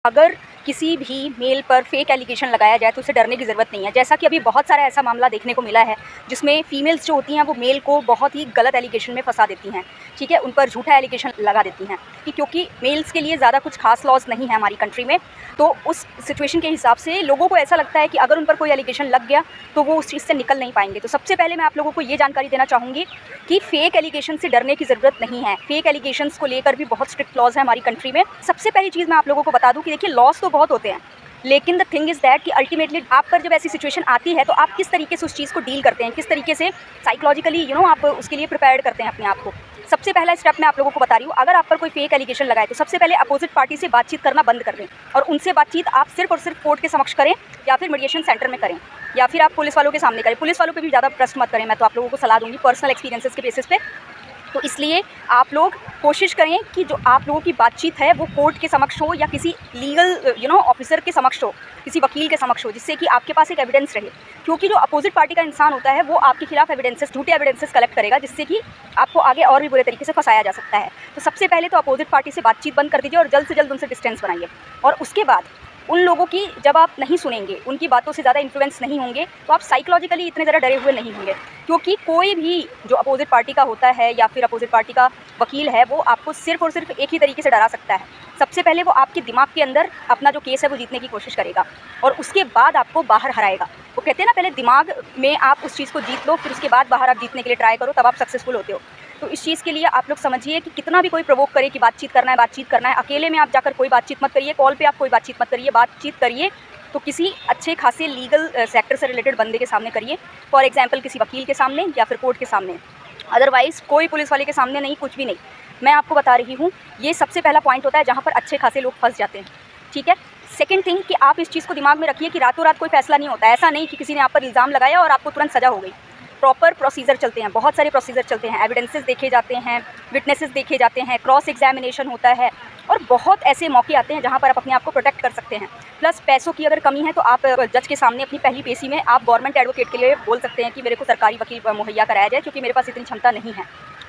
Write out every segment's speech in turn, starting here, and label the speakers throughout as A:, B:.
A: अगर किसी भी मेल पर फेक एलिगेशन लगाया जाए तो उसे डरने की ज़रूरत नहीं है। जैसा कि अभी बहुत सारा ऐसा मामला देखने को मिला है जिसमें फीमेल्स जो होती हैं वो मेल को बहुत ही गलत एलिगेशन में फंसा देती हैं, ठीक है, उन पर झूठा एलिगेशन लगा देती हैं कि क्योंकि मेल्स के लिए ज़्यादा कुछ खास लॉज नहीं है हमारी कंट्री में, तो उस सिचुएशन के हिसाब से लोगों को ऐसा लगता है कि अगर उन पर कोई एलिगेशन लग गया तो वो उस चीज़ से निकल नहीं पाएंगे। तो सबसे पहले मैं आप लोगों को ये जानकारी देना चाहूँगी कि फ़ेक एलिगेशन से डरने की ज़रूरत नहीं है। फ़ेक एलिगेशंस को लेकर भी बहुत स्ट्रिक्ट लॉज है हमारी कंट्री में। सबसे पहली चीज़ मैं आप लोगों को बता दूँ कि देखिए, लॉज तो बहुत होते हैं, लेकिन द थिंग इज़ दैट कि अल्टीमेटली आप पर जब ऐसी सिचुएशन आती है तो आप किस तरीके से उस चीज़ को डील करते हैं, किस तरीके से साइकोलॉजिकली आप उसके लिए प्रिपेयर्ड करते हैं अपने आप को। सबसे पहला स्टेप मैं आप लोगों को बता रही हूँ, अगर आप पर कोई फेक एलिगेशन लगाए तो सबसे पहले अपोजिट पार्टी से बातचीत करना बंद कर दें और उनसे बातचीत आप सिर्फ और सिर्फ कोर्ट के समक्ष करें या फिर मीडिएशन सेंटर में करें या फिर आप पुलिस वालों के सामने करें। पुलिस वालों पे भी ज़्यादा ट्रस्ट मत करें, मैं तो आप लोगों को सलाह दूँगी पर्सनल एक्सपीरियंसेस के बेसिस पे। तो इसलिए आप लोग कोशिश करें कि जो आप लोगों की बातचीत है वो कोर्ट के समक्ष हो या किसी लीगल ऑफिसर के समक्ष हो, किसी वकील के समक्ष हो, जिससे कि आपके पास एक एविडेंस रहे। क्योंकि जो अपोजिट पार्टी का इंसान होता है वो आपके खिलाफ एविडेंसेस, झूठे एविडेंसेस कलेक्ट करेगा, जिससे कि आपको आगे और भी बुरे तरीके से फंसाया जा सकता है। तो सबसे पहले तो अपोजिट पार्टी से बातचीत बंद कर दीजिए और जल्द से जल्द उनसे डिस्टेंस बनाइए। और उसके बाद उन लोगों की जब आप नहीं सुनेंगे, उनकी बातों से ज़्यादा इन्फ्लुएंस नहीं होंगे, तो आप साइकोलॉजिकली इतने ज़्यादा डरे हुए नहीं होंगे। क्योंकि कोई भी जो अपोजिट पार्टी का होता है या फिर अपोजिट पार्टी का वकील है वो आपको सिर्फ और सिर्फ एक ही तरीके से डरा सकता है। सबसे पहले वो आपके दिमाग के अंदर अपना जो केस है वो जीतने की कोशिश करेगा और उसके बाद आपको बाहर हराएगा। वो कहते हैं ना, पहले दिमाग में आप उस चीज़ को जीत लो, फिर उसके बाद बाहर आप जीतने के लिए ट्राई करो, तब आप सक्सेसफुल होते हो। तो इस चीज़ के लिए आप लोग समझिए कि कितना भी कोई प्रोवोक करे कि बातचीत करना है, अकेले में आप जाकर कोई बातचीत मत करिए, कॉल पे आप कोई बातचीत मत करिए। बातचीत करिए तो किसी अच्छे खासे लीगल सेक्टर से रिलेटेड बंदे के सामने करिए, फॉर एग्जांपल किसी वकील के सामने या फिर कोर्ट के सामने। अदरवाइज़ कोई पुलिस वाले के सामने नहीं, कुछ भी नहीं। मैं आपको बता रही हूँ, ये सबसे पहला पॉइंट होता है जहाँ पर अच्छे खासे लोग फंस जाते हैं, ठीक है। सेकंड थिंग कि आप इस चीज़ को दिमाग में रखिए कि रातों रात कोई फैसला नहीं होता है। ऐसा नहीं कि किसी ने आप पर इल्ज़ाम लगाया और आपको तुरंत सज़ा हो गई। प्रॉपर प्रोसीजर चलते हैं, बहुत सारे प्रोसीजर चलते हैं, एविडेंसेस देखे जाते हैं, विटनेसेस देखे जाते हैं, क्रॉस एग्जामिनेशन होता है और बहुत ऐसे मौके आते हैं जहाँ पर आप अपने आप को प्रोटेक्ट कर सकते हैं। प्लस पैसों की अगर कमी है तो आप जज के सामने अपनी पहली पेशी में आप गवर्नमेंट एडवोकेट के लिए बोल सकते हैं कि मेरे को सरकारी वकील मुहैया कराया जाए क्योंकि मेरे पास इतनी क्षमता नहीं है।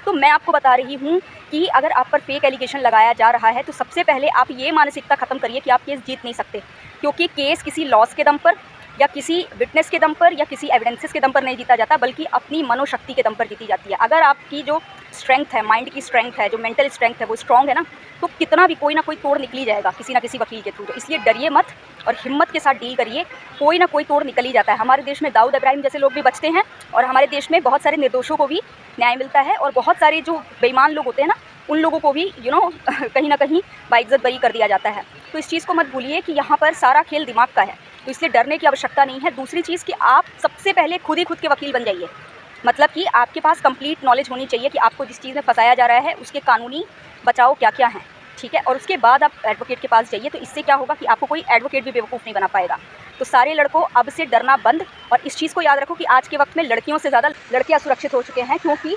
A: तो मैं आपको बता रही हूँ कि अगर आप पर फेक एलिगेशन लगाया जा रहा है तो सबसे पहले आप ये मानसिकता ख़त्म करिए कि आप केस जीत नहीं सकते, क्योंकि केस किसी लॉस के दम पर या किसी विटनेस के दम पर या किसी एविडेंसेस के दम पर नहीं जीता जाता, बल्कि अपनी मनोशक्ति के दम पर जीती जाती है। अगर आपकी जो स्ट्रेंथ है, माइंड की स्ट्रेंथ है, जो मेंटल स्ट्रेंथ है वो स्ट्रॉन्ग है ना, तो कितना भी कोई ना कोई तोड़ निकली जाएगा किसी ना किसी वकील के थ्रू। तो इसलिए डरिए मत और हिम्मत के साथ डील करिए, कोई ना कोई तोड़ निकल ही जाता है। हमारे देश में दाऊद इब्राहिम जैसे लोग भी बचते हैं और हमारे देश में बहुत सारे निर्दोषों को भी न्याय मिलता है और बहुत सारे जो बेईमान लोग होते हैं ना, उन लोगों को भी कहीं ना कहीं बाइज्जत बरी कर दिया जाता है। तो इस चीज़ को मत भूलिए कि यहाँ पर सारा खेल दिमाग का है, तो इसलिए डरने की आवश्यकता नहीं है। दूसरी चीज़ कि आप सबसे पहले खुद ही खुद के वकील बन जाइए, मतलब कि आपके पास कंप्लीट नॉलेज होनी चाहिए कि आपको जिस चीज़ में फंसाया जा रहा है उसके कानूनी बचाव क्या क्या हैं, ठीक है। और उसके बाद आप एडवोकेट के पास जाइए, तो इससे क्या होगा कि आपको कोई एडवोकेट भी बेवकूफ़ नहीं बना पाएगा। तो सारे लड़कों अब से डरना बंद, और इस चीज़ को याद रखो कि आज के वक्त में लड़कियों से ज़्यादा लड़कियाँ सुरक्षित हो चुके हैं, क्योंकि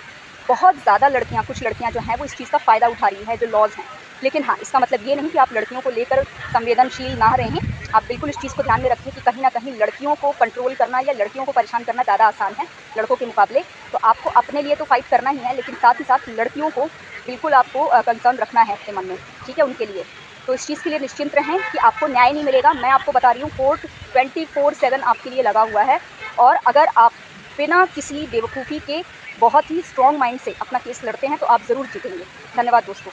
A: बहुत ज़्यादा लड़कियाँ, कुछ लड़कियाँ जो हैं वो इस चीज़ का फ़ायदा उठा रही है, जो लॉज हैं। लेकिन हाँ, इसका मतलब ये नहीं कि आप लड़कियों को लेकर संवेदनशील ना रहें। आप बिल्कुल इस चीज़ को ध्यान में रखिए कि कहीं ना कहीं लड़कियों को कंट्रोल करना या लड़कियों को परेशान करना ज़्यादा आसान है लड़कों के मुकाबले। तो आपको अपने लिए तो फाइट करना ही है, लेकिन साथ ही साथ लड़कियों को बिल्कुल आपको कंसर्न रखना है अपने मन में, ठीक है, उनके लिए। तो इस चीज़ के लिए निश्चिंत रहें कि आपको न्याय नहीं मिलेगा। मैं आपको बता रही हूँ, कोर्ट 24/7 आपके लिए लगा हुआ है, और अगर आप बिना किसी बेवकूफ़ी के बहुत ही स्ट्रॉन्ग माइंड से अपना केस लड़ते हैं तो आप ज़रूर जीतेंगे। धन्यवाद दोस्तों।